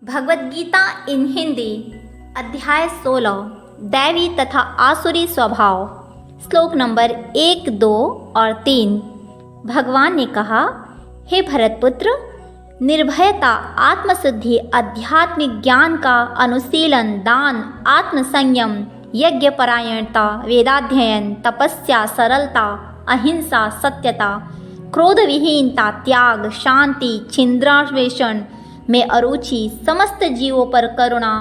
भगवद गीता इन हिंदी अध्याय 16 दैवी तथा आसुरी स्वभाव। श्लोक नंबर 1, 2 और 3। भगवान ने कहा, हे भरतपुत्र, निर्भयता, आत्मशुद्धि, आध्यात्मिक ज्ञान का अनुशीलन, दान, आत्मसंयम, यज्ञ परायणता, वेदाध्ययन, तपस्या, सरलता, अहिंसा, सत्यता, क्रोध विहीनता, त्याग, शांति, छिंद्रान्वेषण में अरुचि, समस्त जीवों पर करुणा,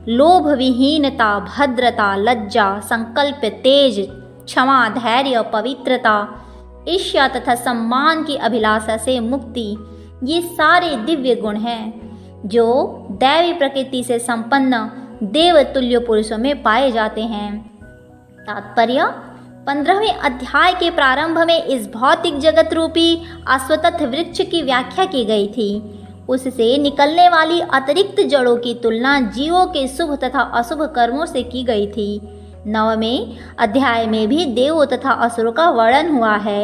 लोभ विहीनता, भद्रता, लज्जा, संकल्प, तेज, क्षमा, धैर्य, पवित्रता, ईर्ष्या तथा सम्मान की अभिलाषा से मुक्ति, ये सारे दिव्य गुण हैं जो दैवी प्रकृति से संपन्न देवतुल्य पुरुषों में पाए जाते हैं। तात्पर्य: 15वें अध्याय के प्रारंभ में इस भौतिक जगत रूपी अश्वत्थ वृक्ष की व्याख्या की गई थी। उससे निकलने वाली अतिरिक्त जड़ों की तुलना जीवों के शुभ तथा अशुभ कर्मों से की गई थी। 9वें अध्याय में भी देवों तथा असुरों का वर्णन हुआ है।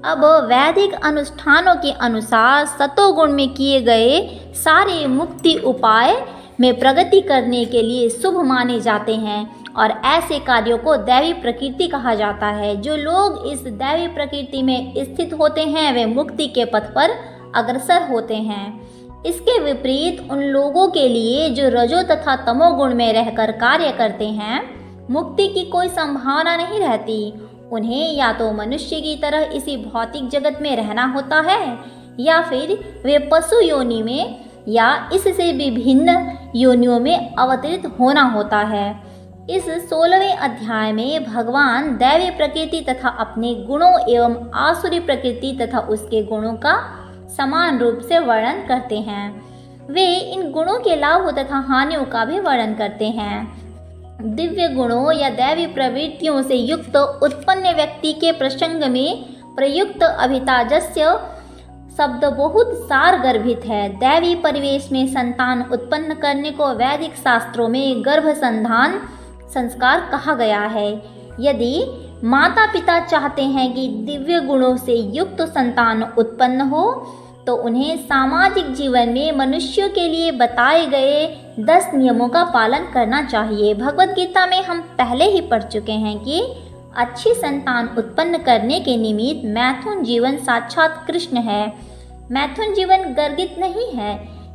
अब वैदिक अनुष्ठानों के अनुसार सतोगुण में किए गए सारे मुक्ति उपाय में प्रगति करने के लिए शुभ माने जाते हैं और ऐसे कार्यों को दैवी प्रकृति कहा जाता है। जो लोग इस दैवी प्रकृति में स्थित होते हैं वे मुक्ति के पथ पर अग्रसर होते हैं। इसके विपरीत उन लोगों के लिए जो रजो तथा तमोगुण में रहकर कार्य करते हैं, मुक्ति की कोई संभावना नहीं रहती। उन्हें या तो मनुष्य की तरह इसी भौतिक जगत में रहना होता है या फिर वे पशु योनि में या इससे विभिन्न योनियों में अवतरित होना होता है। इस 16वें अध्याय में भगवान दैवी प्रकृति तथा अपने गुणों एवं आसुरी प्रकृति तथा उसके गुणों का समान रूप से वर्णन करते हैं। वे इन गुणों के लाभ तथा हानियों का भी वर्णन करते हैं। दिव्य गुणों या दैवी प्रवृत्तियों से युक्त उत्पन्न व्यक्ति के प्रसंग में प्रयुक्त अभिताजस्य शब्द बहुत सारगर्भित है। दैवी परिवेश में संतान उत्पन्न करने को वैदिक शास्त्रों में गर्भसंधान संस्कार कहा गया है। यदि माता पिता चाहते हैं कि दिव्य गुणों से युक्त संतान उत्पन्न हो तो उन्हें सामाजिक जीवन में मनुष्यों के लिए बताए गए 10 नियमों का पालन करना चाहिए। भगवद गीता में हम पहले ही पढ़ चुके हैं कि अच्छी संतान उत्पन्न करने के निमित्त मैथुन जीवन साक्षात कृष्ण है। मैथुन जीवन गर्गित नहीं है,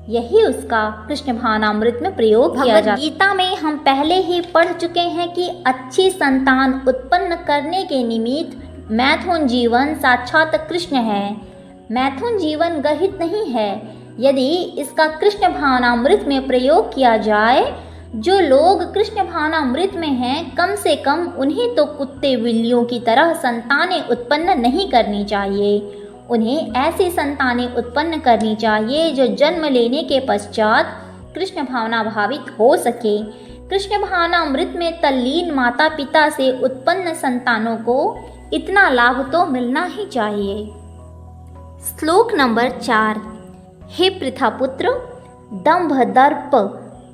यही उसका कृष्ण भावनामृत में प्रयोग किया जाता है। गीता में हम पहले ही पढ़ चुके हैं कि अच्छी संतान उत्पन्न करने के निमित्त मैथुन जीवन साक्षात कृष्ण है। मैथुन जीवन गर्हित नहीं है। यदि इसका कृष्ण भावनामृत में प्रयोग किया जाए, जो लोग कृष्ण भावनामृत में हैं, कम से कम उन्हें तो कुत्ते बिल्लियों की तरह संतानें उत्पन्न नहीं करनी चाहिए। उन्हें ऐसी संतानें उत्पन्न करनी चाहिए जो जन्म लेने के पश्चात कृष्ण भावना भावित हो सके। कृष्ण भावनामृत में तल्लीन माता पिता से उत्पन्न संतानों को इतना लाभ तो मिलना ही चाहिए। श्लोक नंबर 4। हे पृथापुत्र, दंभ, दर्प,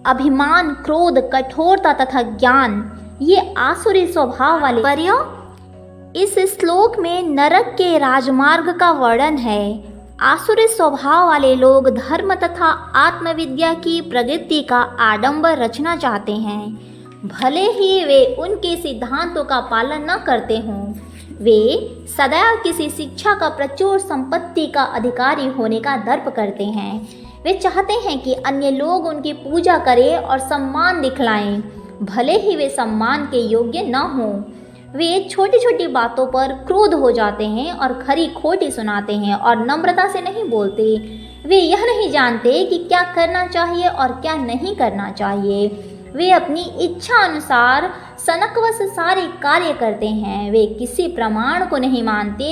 अभिमान, क्रोध, कठोरता तथा ज्ञान ये आसुरी स्वभाव वाले पर्य। इस श्लोक में नरक के राजमार्ग का वर्णन है। आसुरी स्वभाव वाले लोग धर्म तथा आत्मविद्या की प्रगति का आडंबर रचना चाहते हैं। भले ही वे उनके सिद्धांतों का पालन न करते हों, वे सदैव किसी शिक्षा का प्रचुर संपत्ति का अधिकारी होने का दर्प करते हैं। वे चाहते हैं कि अन्य लोग उनकी पूजा करें और सम्मान दिखलाएं, भले ही वे सम्मान के योग्य न हों। वे छोटी छोटी बातों पर क्रोध हो जाते हैं और खरी खोटी सुनाते हैं और नम्रता से नहीं बोलते। वे यह नहीं जानते कि क्या करना चाहिए और क्या नहीं करना चाहिए। वे अपनी इच्छा अनुसार सनकवश सारे कार्य करते हैं। वे किसी प्रमाण को नहीं मानते।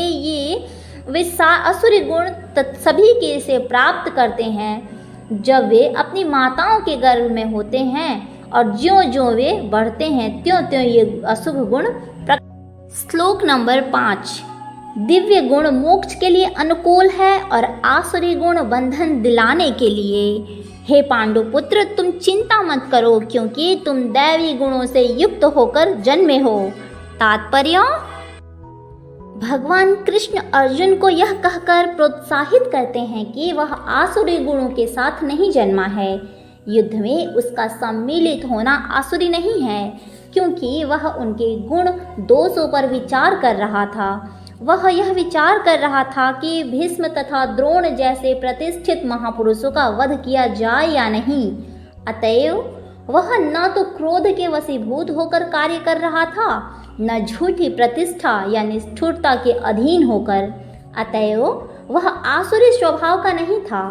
वे असुरी गुण सभी के से प्राप्त करते हैं जब वे अपनी माताओं के गर्भ में होते हैं और ज्यों ज्यों वे बढ़ते हैं त्यों त्यों ये अशुभ गुण। श्लोक नंबर 5। दिव्य गुण मोक्ष के लिए अनुकूल है और आसुरी गुण बंधन दिलाने के लिए। हे पांडुपुत्र, तुम चिंता मत करो क्योंकि तुम दैवी गुणों से युक्त होकर जन्मे हो। तात्पर्य: भगवान कृष्ण अर्जुन को यह कहकर प्रोत्साहित करते हैं कि वह आसुरी गुणों के साथ नहीं जन्मा है। युद्ध में उसका सम्मिलित होना आसुरी नहीं है, क्योंकि वह उनके गुण दोषों पर विचार कर रहा था। वह यह विचार कर रहा था कि भीष्म तथा द्रोण जैसे प्रतिष्ठित महापुरुषों का वध किया जाए या नहीं। अतएव वह न तो क्रोध के वशीभूत होकर कार्य कर रहा था, न झूठी प्रतिष्ठा या निष्ठुरता के अधीन होकर। अतएव वह आसुरी स्वभाव का नहीं था।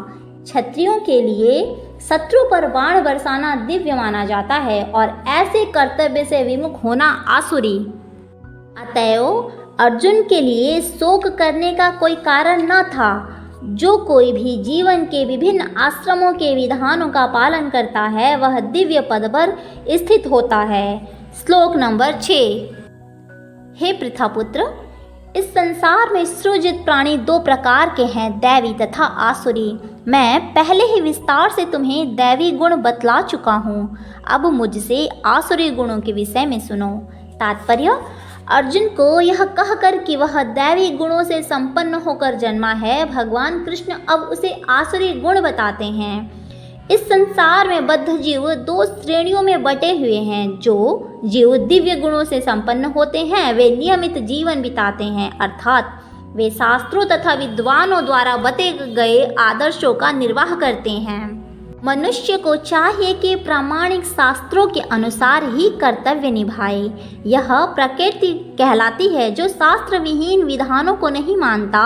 क्षत्रियों के लिए शत्रु पर बाण बरसाना दिव्य माना जाता है और ऐसे कर्तव्य से विमुख होना आसुरी। अतएव अर्जुन के लिए शोक करने का कोई कारण न था। जो कोई भी जीवन के विभिन्न आश्रमों के विधानों का पालन करता है वह दिव्य पद पर स्थित होता है। श्लोक नंबर 6। हे पृथापुत्र, इस संसार में सृजित प्राणी दो प्रकार के हैं, दैवी तथा आसुरी। मैं पहले ही विस्तार से तुम्हें दैवी गुण बतला चुका हूँ। अब मुझसे आसुरी गुणों के विषय में सुनो। तात्पर्य, अर्जुन को यह कहकर कि वह दैवी गुणों से संपन्न होकर जन्मा है, भगवान कृष्ण अब उसे आसुरी गुण बताते हैं। इस संसार में बद्ध जीव दो श्रेणियों में बटे हुए हैं। जो जीव दिव्य गुणों से संपन्न होते हैं वे नियमित जीवन बिताते हैं, अर्थात वे शास्त्रों तथा विद्वानों द्वारा बते गए आदर्शों का निर्वाह करते हैं। मनुष्य को चाहिए कि प्रामाणिक शास्त्रों के अनुसार ही कर्तव्य निभाए। यह प्रकृति कहलाती है। जो शास्त्र विहीन विधानों को नहीं मानता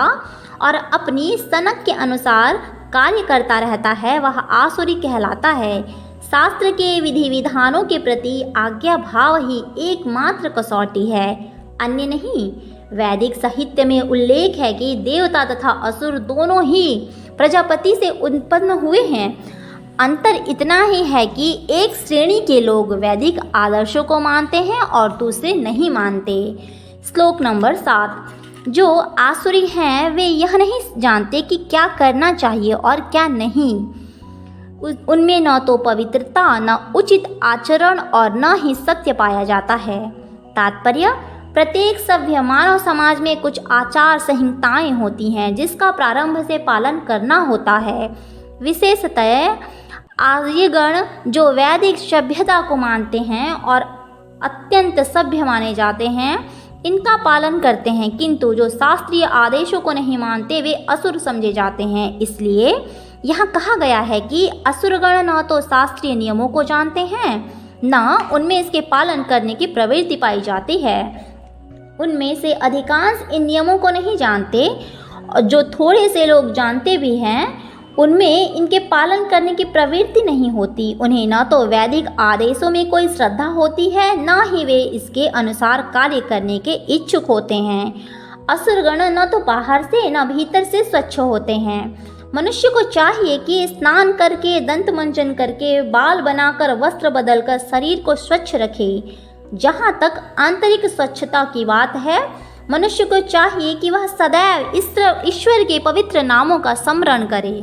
और अपनी सनक के अनुसार कार्य करता रहता है वह आसुरी कहलाता है। शास्त्र के विधि विधानों के प्रति आज्ञा भाव ही एकमात्र कसौटी है, अन्य नहीं। वैदिक साहित्य में उल्लेख है कि देवता तथा असुर दोनों ही प्रजापति से उत्पन्न हुए हैं। अंतर इतना ही है कि एक श्रेणी के लोग वैदिक आदर्शों को मानते हैं और दूसरे नहीं मानते। श्लोक नंबर 7। जो आसुरी हैं वे यह नहीं जानते कि क्या करना चाहिए और क्या नहीं। उनमें न तो पवित्रता, न उचित आचरण और न ही सत्य पाया जाता है। तात्पर्य, प्रत्येक सभ्य मानव समाज में कुछ आचार संहिताएं होती हैं जिसका प्रारंभ से पालन करना होता है। विशेषतः आर्यगण जो वैदिक सभ्यता को मानते हैं और अत्यंत सभ्य माने जाते हैं इनका पालन करते हैं, किंतु जो शास्त्रीय आदेशों को नहीं मानते वे असुर समझे जाते हैं। इसलिए यहाँ कहा गया है कि असुरगण न तो शास्त्रीय नियमों को जानते हैं न उनमें इसके पालन करने की प्रवृत्ति पाई जाती है। उनमें से अधिकांश इन नियमों को नहीं जानते और जो थोड़े से लोग जानते भी हैं उनमें इनके पालन करने की प्रवृत्ति नहीं होती। उन्हें न तो वैदिक आदेशों में कोई श्रद्धा होती है न ही वे इसके अनुसार कार्य करने के इच्छुक होते हैं। असुरगण न तो बाहर से न भीतर से स्वच्छ होते हैं। मनुष्य को चाहिए कि स्नान करके, दंत मंजन करके, बाल बनाकर, वस्त्र बदलकर शरीर को स्वच्छ रखे। जहाँ तक आंतरिक स्वच्छता की बात है, मनुष्य को चाहिए कि वह सदैव ईश्वर के पवित्र नामों का स्मरण करे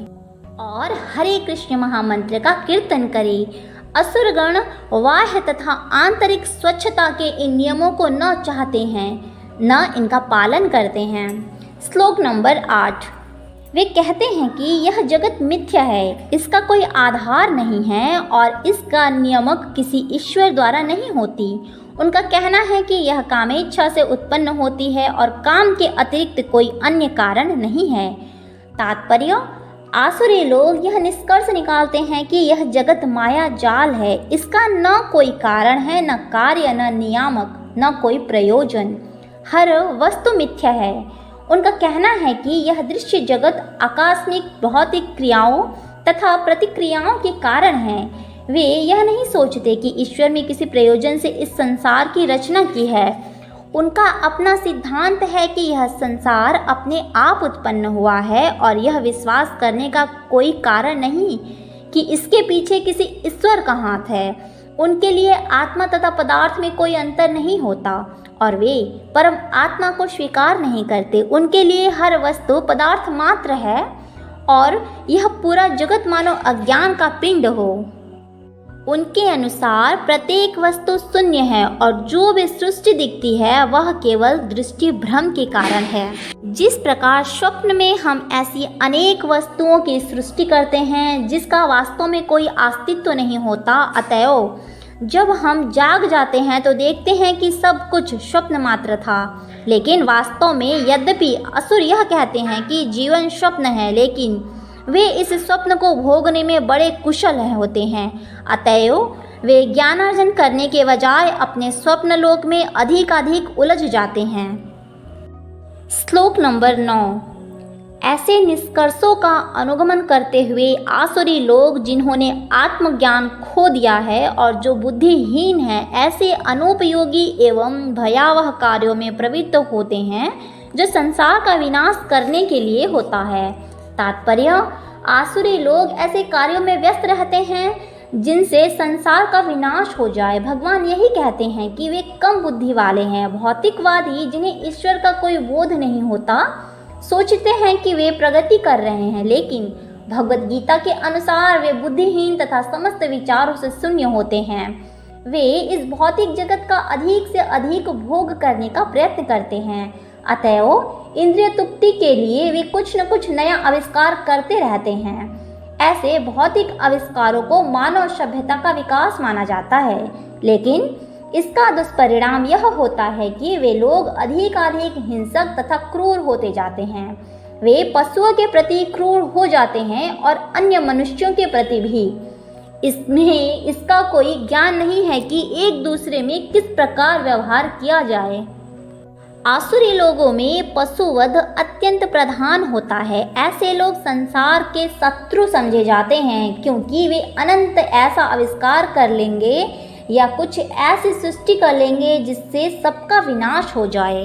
और हरे कृष्ण महामंत्र का कीर्तन करे। असुरगण बाह्य तथा आंतरिक स्वच्छता के इन नियमों को न चाहते हैं न इनका पालन करते हैं। श्लोक नंबर 8। वे कहते हैं कि यह जगत मिथ्या है, इसका कोई आधार नहीं है और इसका नियामक किसी ईश्वर द्वारा नहीं होती। उनका कहना है कि यह कामेच्छा से उत्पन्न होती है और काम के अतिरिक्त कोई अन्य कारण नहीं है। तात्पर्य, आसुरी लोग यह निष्कर्ष निकालते हैं कि यह जगत माया जाल है। इसका न कोई कारण है, न कार्य, न नियामक, न कोई प्रयोजन। हर वस्तु मिथ्या है। उनका कहना है कि यह दृश्य जगत आकस्मिक भौतिक क्रियाओं तथा प्रतिक्रियाओं के कारण है। वे यह नहीं सोचते कि ईश्वर में किसी प्रयोजन से इस संसार की रचना की है। उनका अपना सिद्धांत है कि यह संसार अपने आप उत्पन्न हुआ है और यह विश्वास करने का कोई कारण नहीं कि इसके पीछे किसी ईश्वर का हाथ है। उनके लिए आत्मा तथा पदार्थ में कोई अंतर नहीं होता और वे परम आत्मा को स्वीकार नहीं करते। उनके लिए हर वस्तु पदार्थ मात्र है और यह पूरा जगत मानो अज्ञान का पिंड हो। उनके अनुसार प्रत्येक वस्तु शून्य है और जो भी सृष्टि दिखती है वह केवल दृष्टि भ्रम के कारण है। जिस प्रकार स्वप्न में हम ऐसी अनेक वस्तुओं की सृष्टि करते हैं जिसका वास्तव में कोई अस्तित्व नहीं होता, अतएव जब हम जाग जाते हैं तो देखते हैं कि सब कुछ स्वप्न मात्र था। लेकिन वास्तव में यद्यपि असुर यह कहते हैं कि जीवन स्वप्न है, लेकिन वे इस स्वप्न को भोगने में बड़े कुशल होते हैं। अतएव वे ज्ञानार्जन करने के बजाय अपने स्वप्न लोक में अधिक उलझ जाते हैं। श्लोक नंबर 9। ऐसे निष्कर्षों का अनुगमन करते हुए आसुरी लोग जिन्होंने आत्मज्ञान खो दिया है और जो बुद्धिहीन है, ऐसे अनुपयोगी एवं भयावह कार्यों में प्रवृत्त होते हैं जो संसार का विनाश करने के लिए होता है। तात्पर्य, आसुरी लोग ऐसे कार्यों में व्यस्त रहते हैं जिनसे संसार का विनाश हो जाए। भगवान यही कहते हैं कि वे कम बुद्धि वाले हैं। भौतिकवादी जिन्हें ईश्वर का कोई बोध नहीं होता सोचते हैं कि वे प्रगति कर रहे हैं, लेकिन भगवद गीता के अनुसार वे बुद्धिहीन तथा समस्त विचारों से शून्य होते हैं। वे इस भौतिक जगत का अधिक से अधिक भोग करने का प्रयत्न करते हैं। अतएव इंद्रिय तृप्ति के लिए वे कुछ न कुछ नया आविष्कार करते रहते हैं। ऐसे भौतिक आविष्कारों को मानव सभ्यता का विकास माना जाता है, लेकिन इसका दुष्परिणाम यह होता है कि वे लोग अधिक हिंसक तथा क्रूर होते जाते हैं। वे पशुओं के प्रति क्रूर हो जाते हैं और अन्य मनुष्यों के प्रति भी। इसमें इसका कोई ज्ञान नहीं है कि एक दूसरे में किस प्रकार व्यवहार किया जाए। आसुरी लोगों में पशुवध अत्यंत प्रधान होता है। ऐसे लोग संसार के शत्रु समझे जाते हैं क्योंकि वे अनंत ऐसा आविष्कार कर लेंगे या कुछ ऐसी सृष्टि कर लेंगे जिससे सबका विनाश हो जाए।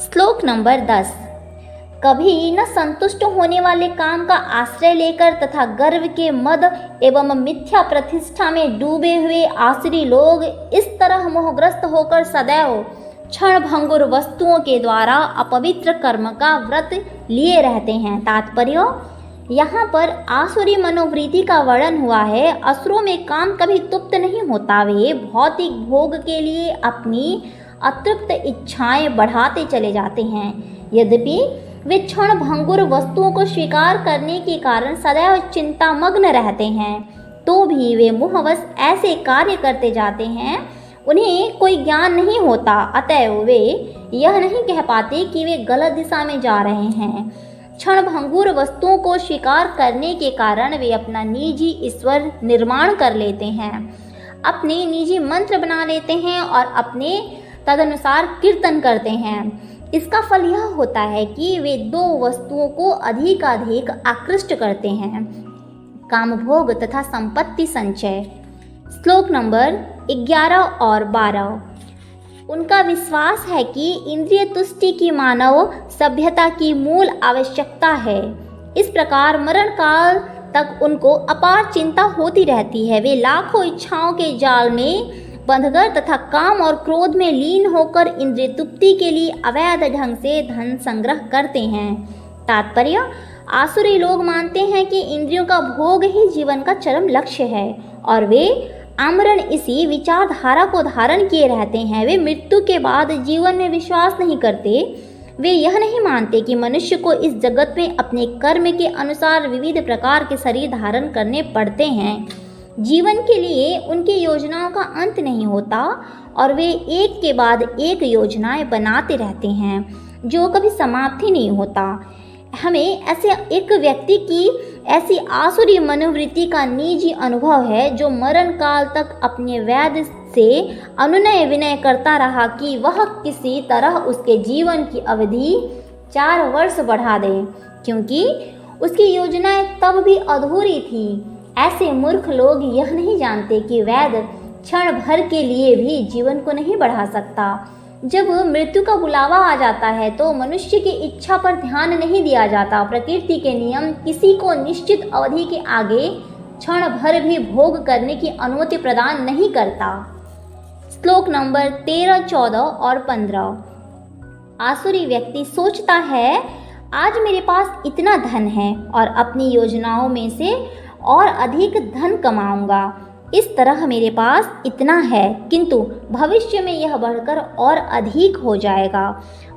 श्लोक नंबर 10। कभी न संतुष्ट होने वाले काम का आश्रय लेकर तथा गर्व के मद एवं मिथ्या प्रतिष्ठा में डूबे हुए आसुरी लोग इस तरह मोहग्रस्त होकर सदैव क्षण भंगुर वस्तुओं के द्वारा अपवित्र कर्म का व्रत लिए रहते हैं। तात्पर्य, यहाँ पर आसुरी मनोवृत्ति का वर्णन हुआ है। असुरों में काम कभी तृप्त नहीं होता। वे भौतिक भोग के लिए अपनी अतृप्त इच्छाएं बढ़ाते चले जाते हैं। यद्यपि वे क्षण भंगुर वस्तुओं को स्वीकार करने के कारण सदैव चिंतामग्न रहते हैं, तो भी वे मोहवश ऐसे कार्य करते जाते हैं। उन्हें कोई ज्ञान नहीं होता, अतएव वे यह नहीं कह पाते कि वे गलत दिशा में जा रहे हैं। क्षण भंगुर वस्तुओं को स्वीकार करने के कारण वे अपना निजी ईश्वर निर्माण कर लेते हैं, अपने निजी मंत्र बना लेते हैं और अपने तदनुसार कीर्तन करते हैं। इसका फल यह होता है कि वे दो वस्तुओं को अधिक आकृष्ट करते हैं, कामभोग तथा संपत्ति संचय। श्लोक नंबर 11 और 12। उनका विश्वास है कि इंद्रिय तुष्टि की मानव सभ्यता की मूल आवश्यकता है। इस प्रकार मरण काल तक उनको अपार चिंता होती रहती है। वे लाखों इच्छाओं के जाल में बंधकर तथा काम और क्रोध में लीन होकर इंद्रिय तृप्ति के लिए अवैध ढंग से धन संग्रह करते हैं। तात्पर्य, आसुरी लोग मानते हैं कि इंद्रियों का भोग ही जीवन का चरम लक्ष्य है और वे आमरण इसी विचारधारा को धारण किए रहते हैं। वे मृत्यु के बाद जीवन में विश्वास नहीं करते। वे यह नहीं मानते कि मनुष्य को इस जगत में अपने कर्म के अनुसार विविध प्रकार के शरीर धारण करने पड़ते हैं। जीवन के लिए उनकी योजनाओं का अंत नहीं होता और वे एक के बाद एक योजनाएं बनाते रहते हैं जो कभी समाप्त ही नहीं होता। हमें ऐसे एक व्यक्ति की ऐसी आसुरी मनोवृत्ति का निजी अनुभव है जो मरण काल तक अपने वैद्य से अनुनय विनय करता रहा कि वह किसी तरह उसके जीवन की अवधि 4 वर्ष बढ़ा दे, क्योंकि उसकी योजनाएं तब भी अधूरी थी। ऐसे मूर्ख लोग यह नहीं जानते कि वैद्य क्षण भर के लिए भी जीवन को नहीं बढ़ा सकता। जब मृत्यु का बुलावा आ जाता है तो मनुष्य की इच्छा पर ध्यान नहीं दिया जाता। प्रकृति के नियम किसी को निश्चित अवधि के आगे क्षण भर भी भोग करने की अनुमति प्रदान नहीं करता। श्लोक नंबर 13, 14 और 15। आसुरी व्यक्ति सोचता है, आज मेरे पास इतना धन है और अपनी योजनाओं में से और अधिक धन कमाऊंगा। इस तरह मेरे पास इतना है, किंतु भविष्य में यह बढ़कर और अधिक हो जाएगा।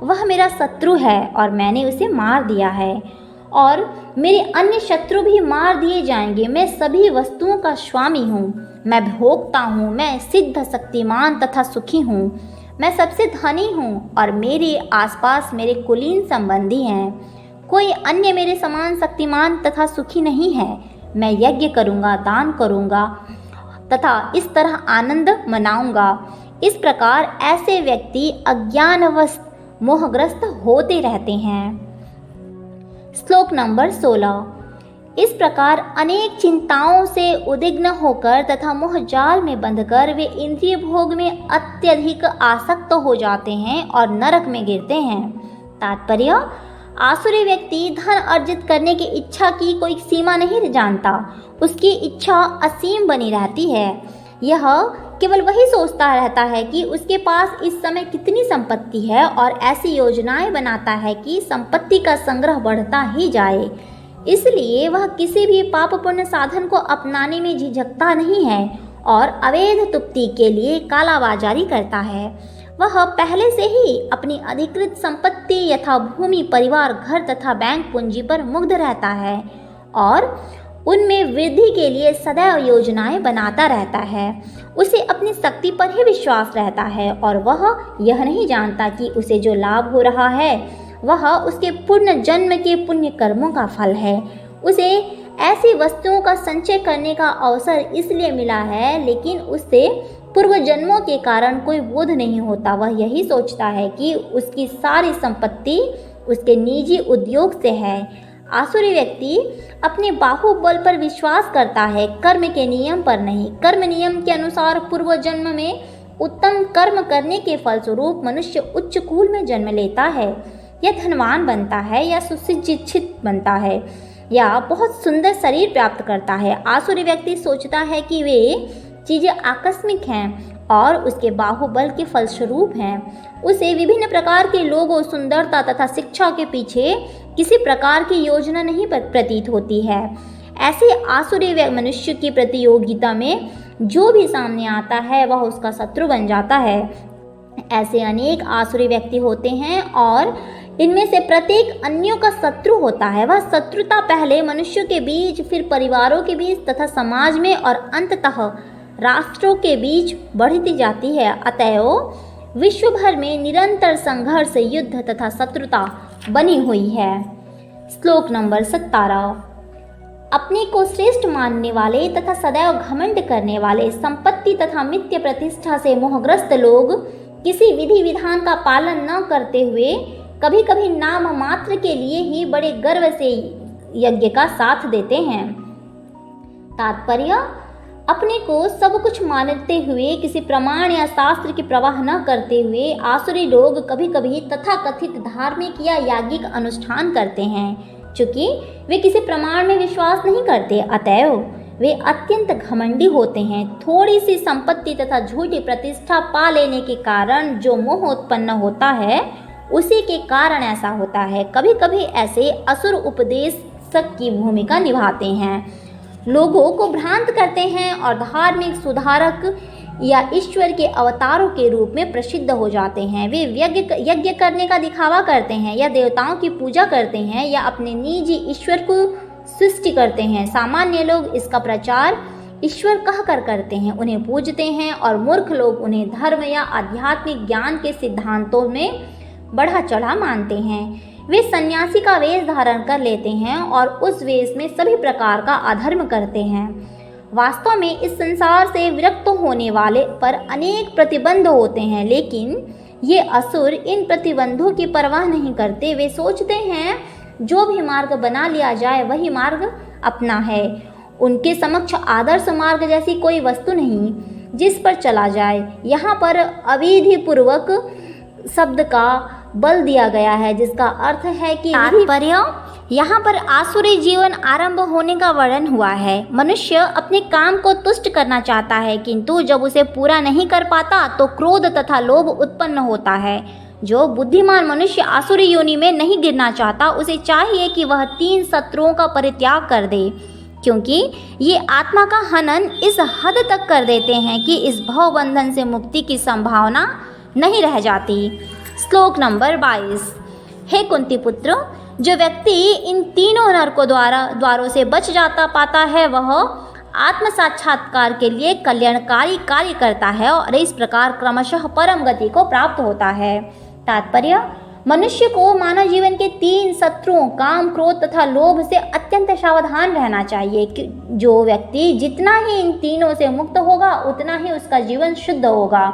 वह मेरा शत्रु है और मैंने उसे मार दिया है, और मेरे अन्य शत्रु भी मार दिए जाएंगे। मैं सभी वस्तुओं का स्वामी हूँ, मैं भोगता हूँ, मैं सिद्ध, शक्तिमान तथा सुखी हूँ। मैं सबसे धनी हूँ और मेरे आसपास मेरे कुलीन संबंधी हैं। कोई अन्य मेरे समान शक्तिमान तथा सुखी नहीं है। मैं यज्ञ करूँगा, दान करूँगा तथा इस तरह आनंद मनाऊंगा। इस प्रकार ऐसे व्यक्ति अज्ञानवश मोहग्रस्त होते रहते हैं। श्लोक नंबर 16। इस प्रकार अनेक चिंताओं से उद्विग्न होकर तथा मोहजाल में बंधकर वे इंद्रिय भोग में अत्यधिक आसक्त हो जाते हैं और नरक में गिरते हैं। तात्पर्य, आसुरी व्यक्ति धन अर्जित करने की इच्छा की कोई सीमा नहीं जानता। उसकी इच्छा असीम बनी रहती है। यह केवल वही सोचता रहता है कि उसके पास इस समय कितनी संपत्ति है और ऐसी योजनाएं बनाता है कि संपत्ति का संग्रह बढ़ता ही जाए। इसलिए वह किसी भी पाप पुण्य साधन को अपनाने में झिझकता नहीं है और अवैध तुप्ति के लिए कालाबाजारी करता है। वह पहले से ही अपनी अधिकृत संपत्ति यथा भूमि, परिवार, घर तथा बैंक पूंजी पर मुग्ध रहता है और उनमें वृद्धि के लिए सदैव योजनाएं बनाता रहता है। उसे अपनी शक्ति पर ही विश्वास रहता है और वह यह नहीं जानता कि उसे जो लाभ हो रहा है वह उसके पूर्ण जन्म के पुण्य कर्मों का फल है। उसे ऐसी वस्तुओं का संचय करने का अवसर इसलिए मिला है, लेकिन उससे पूर्व जन्मों के कारण कोई बोध नहीं होता। वह यही सोचता है कि उसकी सारी संपत्ति उसके निजी उद्योग से है। आसुरी व्यक्ति अपने बाहुबल पर विश्वास करता है, कर्म के नियम पर नहीं। कर्म नियम के अनुसार पूर्व जन्म में उत्तम कर्म करने के फलस्वरूप मनुष्य उच्च कुल में जन्म लेता है, या धनवान बनता है, या सुशिक्षित बनता है, या बहुत सुंदर शरीर प्राप्त करता है। आसुरी व्यक्ति सोचता है कि वे चीज़ें आकस्मिक हैं और उसके बाहुबल के फलस्वरूप हैं। उसे विभिन्न प्रकार के लोगों, सुंदरता तथा शिक्षा के पीछे किसी प्रकार की योजना नहीं प्रतीत होती है। ऐसे आसुरी मनुष्य की प्रतियोगिता में जो भी सामने आता है वह उसका शत्रु बन जाता है। ऐसे अनेक आसुरी व्यक्ति होते हैं और इनमें से प्रत्येक अन्यों का शत्रु होता है। वह शत्रुता पहले मनुष्यों के बीच, फिर परिवारों के बीच तथा समाज में और अंततः राष्ट्रों के बीच बढ़ती जाती है। अतएव विश्व भर में निरंतर संघर्ष, युद्ध तथा शत्रुता बनी हुई है। श्लोक नंबर 17। अपने को श्रेष्ठ मानने वाले तथा सदैव घमंड करने वाले, संपत्ति तथा मिथ्य प्रतिष्ठा से मोहग्रस्त लोग किसी विधि विधान का पालन न करते हुए कभी कभी नाम मात्र के लिए ही बड़े गर्व से यज्ञ का साथ देते हैं। तात्पर्य, अपने को सब कुछ मानते हुए किसी प्रमाण या शास्त्र की प्रवाह न करते हुए आसुरी लोग कभी कभी तथाकथित धार्मिक या याज्ञिक अनुष्ठान करते हैं। चूँकि वे किसी प्रमाण में विश्वास नहीं करते, अतएव वे अत्यंत घमंडी होते हैं। थोड़ी सी संपत्ति तथा झूठी प्रतिष्ठा पा लेने के कारण जो मोह उत्पन्न होता है उसी के कारण ऐसा होता है। कभी कभी ऐसे असुर उपदेशक की भूमिका निभाते हैं, लोगों को भ्रांत करते हैं और धार्मिक सुधारक या ईश्वर के अवतारों के रूप में प्रसिद्ध हो जाते हैं। वे यज्ञ करने का दिखावा करते हैं या देवताओं की पूजा करते हैं या अपने निजी ईश्वर को सृष्टि करते हैं। सामान्य लोग इसका प्रचार ईश्वर कहकर करते हैं, उन्हें पूजते हैं, और मूर्ख लोग उन्हें धर्म या आध्यात्मिक ज्ञान के सिद्धांतों में बढ़ा चढ़ा मानते हैं। वे सन्यासी का वेश धारण कर लेते हैं और उस वेश में सभी प्रकार का अधर्म करते हैं। वास्तव में इस संसार से विरक्त होने वाले पर अनेक प्रतिबंध होते हैं, लेकिन ये असुर इन प्रतिबंधों की परवाह नहीं करते। वे सोचते हैं जो भी मार्ग बना लिया जाए वही मार्ग अपना है। उनके समक्ष आदर्श मार्ग जैसी कोई वस्तु नहीं जिस पर चला जाए। यहाँ पर अविधि पूर्वक शब्द का बल दिया गया है, जिसका अर्थ है कि तात्पर्य, यहाँ पर आसुरी जीवन आरंभ होने का वर्णन हुआ है। मनुष्य अपने काम को तुष्ट करना चाहता है, किंतु जब उसे पूरा नहीं कर पाता तो क्रोध तथा लोभ उत्पन्न होता है। जो बुद्धिमान मनुष्य आसुरी योनि में नहीं गिरना चाहता, उसे चाहिए कि वह 3 शत्रुओं का परित्याग कर दे, क्योंकि ये आत्मा का हनन इस हद तक कर देते हैं कि इस भव बंधन से मुक्ति की संभावना नहीं रह जाती। श्लोक नंबर 22। हे कुंती पुत्र, जो व्यक्ति इन तीनों नरकों द्वारों से बच जाता पाता है वह आत्म साक्षात्कार के लिए कल्याणकारी कार्य करता है और इस प्रकार क्रमशः परम गति को प्राप्त होता है। तात्पर्य, मनुष्य को मानव जीवन के 3 शत्रुओं काम, क्रोध तथा लोभ से अत्यंत सावधान रहना चाहिए। जो व्यक्ति जितना ही इन तीनों से मुक्त होगा उतना ही उसका जीवन शुद्ध होगा।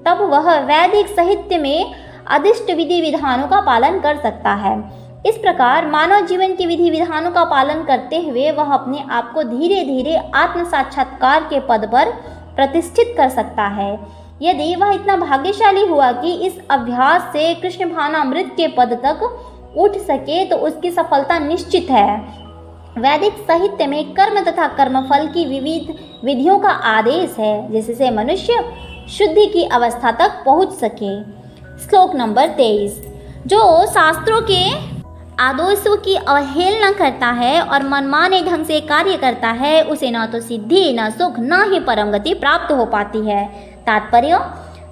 तब वह वैदिक साहित्य में अधिष्ट विधि विधानों का पालन कर सकता है। इस प्रकार मानव जीवन के विधि विधानों का पालन करते हुए वह अपने आप को धीरे धीरे आत्म साक्षात्कार के पद पर प्रतिष्ठित कर सकता है। यदि वह इतना भाग्यशाली हुआ कि इस अभ्यास से कृष्ण भावनामृत के पद तक उठ सके तो उसकी सफलता निश्चित है। वैदिक साहित्य में कर्म तथा कर्मफल की विविध विधियों का आदेश है जिससे मनुष्य शुद्धि की अवस्था तक पहुंच सके। श्लोक नंबर 23। जो शास्त्रों के आदेशों की अवहेलना करता है और मनमाने ढंग से कार्य करता है उसे न तो सिद्धि, न सुख, न ही परम गति प्राप्त हो पाती है। तात्पर्य,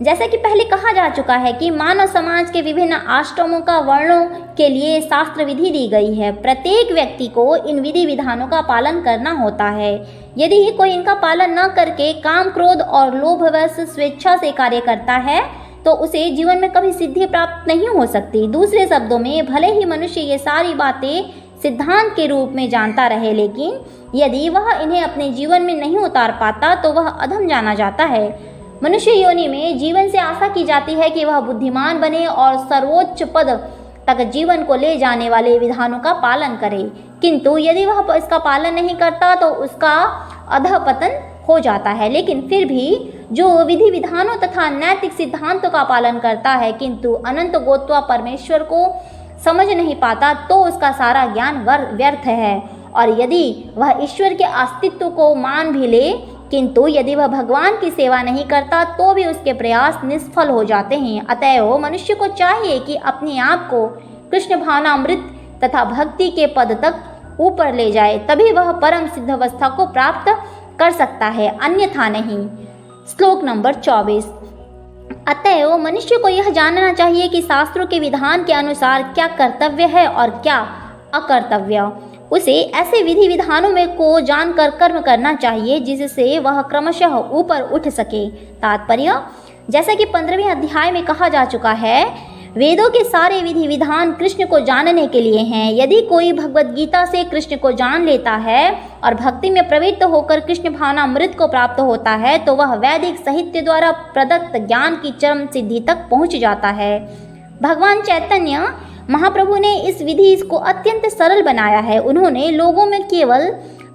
जैसा कि पहले कहा जा चुका है कि मानव समाज के विभिन्न आश्रमों का वर्णों के लिए शास्त्र विधि दी गई है। प्रत्येक व्यक्ति को इन विधि विधानों का पालन करना होता है। यदि कोई इनका पालन न करके काम, क्रोध और लोभवश स्वेच्छा से कार्य करता है तो उसे जीवन में कभी सिद्धि प्राप्त नहीं हो सकती। दूसरे शब्दों में, भले ही मनुष्य ये सारी बातें सिद्धांत के रूप में जानता रहे, लेकिन यदि वह इन्हें अपने जीवन में नहीं उतार पाता तो वह अधम जाना जाता है। मनुष्य योनि में जीवन से आशा की जाती है कि वह बुद्धिमान बने और सर्वोच्च पद तक जीवन को ले जाने वाले विधानों का पालन करे, किंतु यदि वह इसका पालन नहीं करता तो उसका अधःपतन हो जाता है। लेकिन फिर भी जो विधि विधानों तथा नैतिक सिद्धांतों का पालन करता है किंतु अनंत गोत्वा परमेश्वर को समझ नहीं पाता तो उसका सारा ज्ञान व्यर्थ है। और यदि वह ईश्वर के अस्तित्व को मान भी ले किंतु यदि वह भगवान की सेवा नहीं करता तो भी उसके प्रयास निष्फल हो जाते हैं। अतएव मनुष्य को चाहिए कि अपने आप को कृष्ण भावनामृत तथा भक्ति के पद तक ऊपर ले जाए, तभी वह परम सिद्ध अवस्था को प्राप्त कर सकता है, अन्यथा नहीं। श्लोक नंबर 24। अतएव मनुष्य को यह जानना चाहिए कि शास्त्रों के विधान के अनुसार क्या कर्तव्य है और क्या अकर्तव्य। उसे ऐसे विधि विधानों में को जानकर कर्म करना चाहिए जिससे वह क्रमशः ऊपर उठ सके। तात्पर्य, जैसा कि 15वें अध्याय में कहा जा चुका है, वेदों के सारे विधि विधान कृष्ण को जानने के लिए हैं। यदि कोई भगवद गीता से कृष्ण को जान लेता है और भक्ति में प्रवृत्त होकर कृष्ण भावनामृत को प्राप्त होता है तो वह वैदिक साहित्य द्वारा प्रदत्त ज्ञान की चरम सिद्धि तक पहुंच जाता है। भगवान चैतन्य महाप्रभु ने इस विधि को अत्यंत सरल बनाया है। उन्होंने लोगों में केवल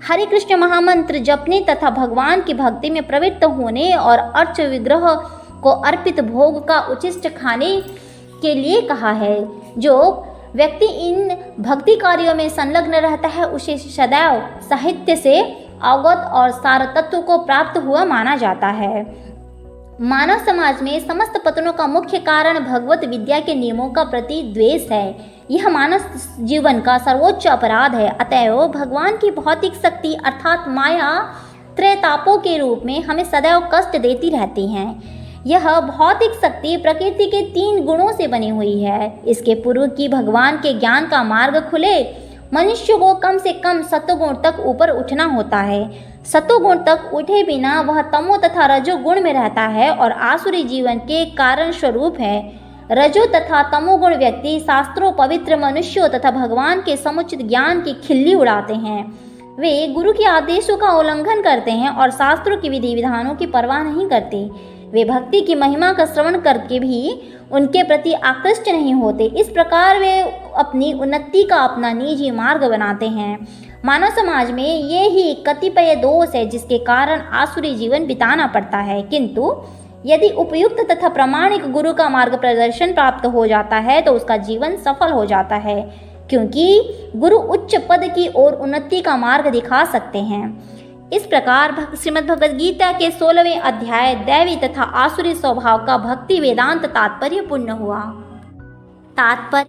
हरे कृष्ण महामंत्र जपने तथा भगवान की भक्ति में प्रवृत्त होने और अर्च विग्रह को अर्पित भोग का उचिष्ट खाने के लिए कहा है। जो व्यक्ति इन भक्ति कार्यों में संलग्न रहता है उसे सदैव साहित्य से अवगत और सार तत्व को प्राप्त हुआ माना जाता है। मानव समाज में समस्त पतनों का मुख्य कारण भगवत विद्या के नियमों का प्रति द्वेष है। यह मानव जीवन का सर्वोच्च अपराध है। अतएव भगवान की भौतिक शक्ति अर्थात माया त्रैतापों के रूप में हमें सदैव कष्ट देती रहती हैं। यह भौतिक शक्ति प्रकृति के 3 गुणों से बनी हुई है। इसके पूर्व की भगवान के ज्ञान का मार्ग खुले मनुष्य को कम से कम सत्वगुण तक ऊपर उठना होता है। सत्वगुण तक उठे बिना वह तमो तथा रजो गुण में रहता है और आसुरी जीवन के कारण स्वरूप है। रजो तथा तमोगुण व्यक्ति शास्त्रों, पवित्र मनुष्यों तथा भगवान के समुचित ज्ञान की खिल्ली उड़ाते हैं। वे गुरु के आदेशों का उल्लंघन करते हैं और शास्त्रों की विधि विधानों की परवाह नहीं करते। वे भक्ति की महिमा का श्रवण करके भी उनके प्रति आकृष्ट नहीं होते। इस प्रकार वे अपनी उन्नति का अपना निजी मार्ग बनाते हैं। मानव समाज में ये ही कतिपय दोष है जिसके कारण आसुरी जीवन बिताना पड़ता है, किंतु यदि उपयुक्त तथा प्रामाणिक गुरु का मार्ग प्रदर्शन प्राप्त हो जाता है तो उसका जीवन सफल हो जाता है, क्योंकि गुरु उच्च पद की ओर उन्नति का मार्ग दिखा सकते हैं। इस प्रकार श्रीमद् भगवद गीता के 16वें अध्याय दैवी तथा आसुरी स्वभाव का भक्ति वेदांत तात्पर्य पूर्ण हुआ। तात्पर्य